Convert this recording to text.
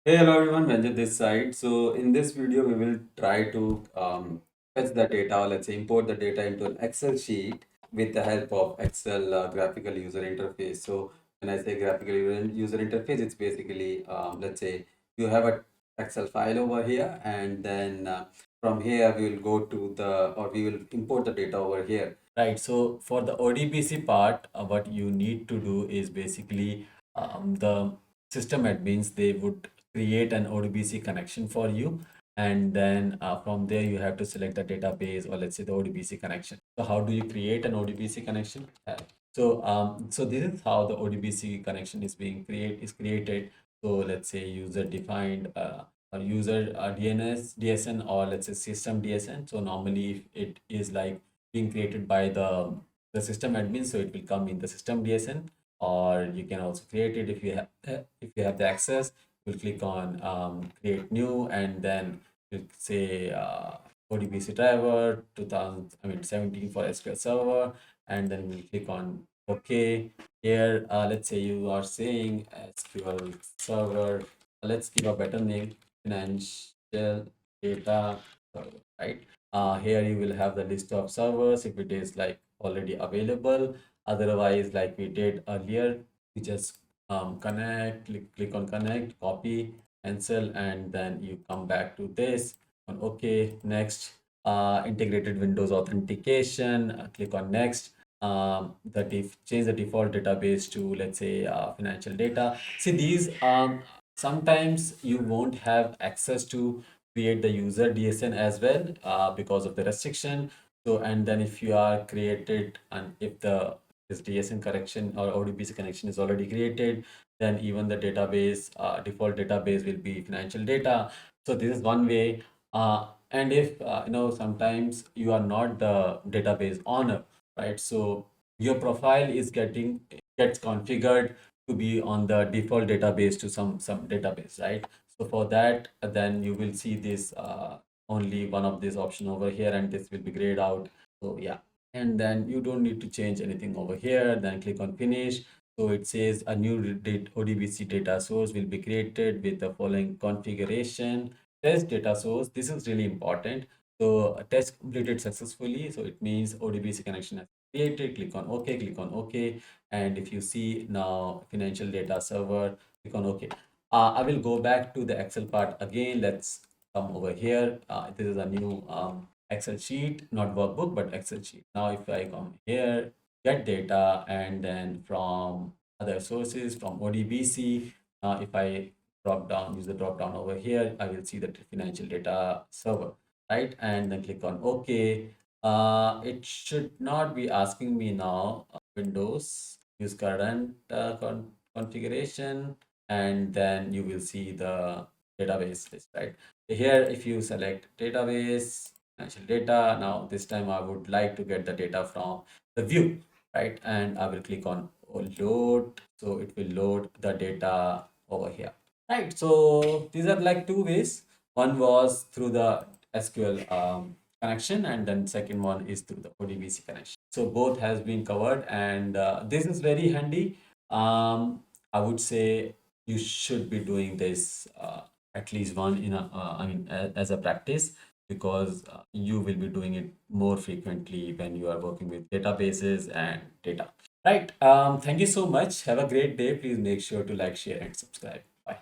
Hey, hello everyone, Venjit this side. So in this video, we will try to fetch the data, or let's say import the data into an Excel sheet with the help of Excel graphical user interface. So when I say graphical user interface, it's basically, let's say you have a Excel file over here, and then from here we will go to or we will import the data over here. Right. So for the ODBC part, what you need to do is basically the system admins, they would create an ODBC connection for you. And then from there, you have to select the database, or let's say the ODBC connection. So how do you create an ODBC connection? So this is how the ODBC connection is created. So let's say user defined or user DSN, or let's say system DSN. So normally if it is like being created by the system admin, so it will come in the system DSN, or you can also create it if you have the access. We'll click on create new, and then we'll say ODBC driver 17 for SQL Server, and then we'll click on OK. Here, let's say you are saying SQL Server. Let's give a better name, financial data server, right? Here you will have the list of servers if it is like already available. Otherwise, like we did earlier, we just click on connect, copy, cancel, and then you come back to this on OK. Next, integrated Windows authentication, click on next. Change the default database to, let's say, financial data. See, these sometimes you won't have access to create the user DSN as well because of the restriction. So, and then if you are created, and if this DSN correction or ODBC connection is already created, then even the database, default database will be financial data. So this is one way. And if sometimes you are not the database owner, right? So your profile is gets configured to be on the default database to some database, right? So for that, then you will see this only one of this option over here, and this will be grayed out. So yeah, and then you don't need to change anything over here. Then click on finish. So it says a new ODBC data source will be created with the following configuration. Test data source. This is really important. So a test completed successfully. So it means ODBC connection has created. Click on OK. Click on OK. And if you see now financial data server, click on OK. I will go back to the Excel part again. Let's come over here. This is a new Excel sheet, not workbook, but Excel sheet. Now, if I come here, get data, and then from other sources, from ODBC, if I use the drop down over here, I will see the financial data server, right? And then click on OK. It should not be asking me now Windows, use current configuration, and then you will see the database list, right? Here, if you select database, financial data, now this time I would like to get the data from the view, right? And I will click on load. So it will load the data over here, right? So these are like two ways. One was through the SQL connection, and then second one is through the ODBC connection. So both has been covered, and this is very handy. I would say you should be doing this at least one in as a practice, because you will be doing it more frequently when you are working with databases and data. Right. Thank you so much. Have a great day. Please make sure to like, share, and subscribe. Bye.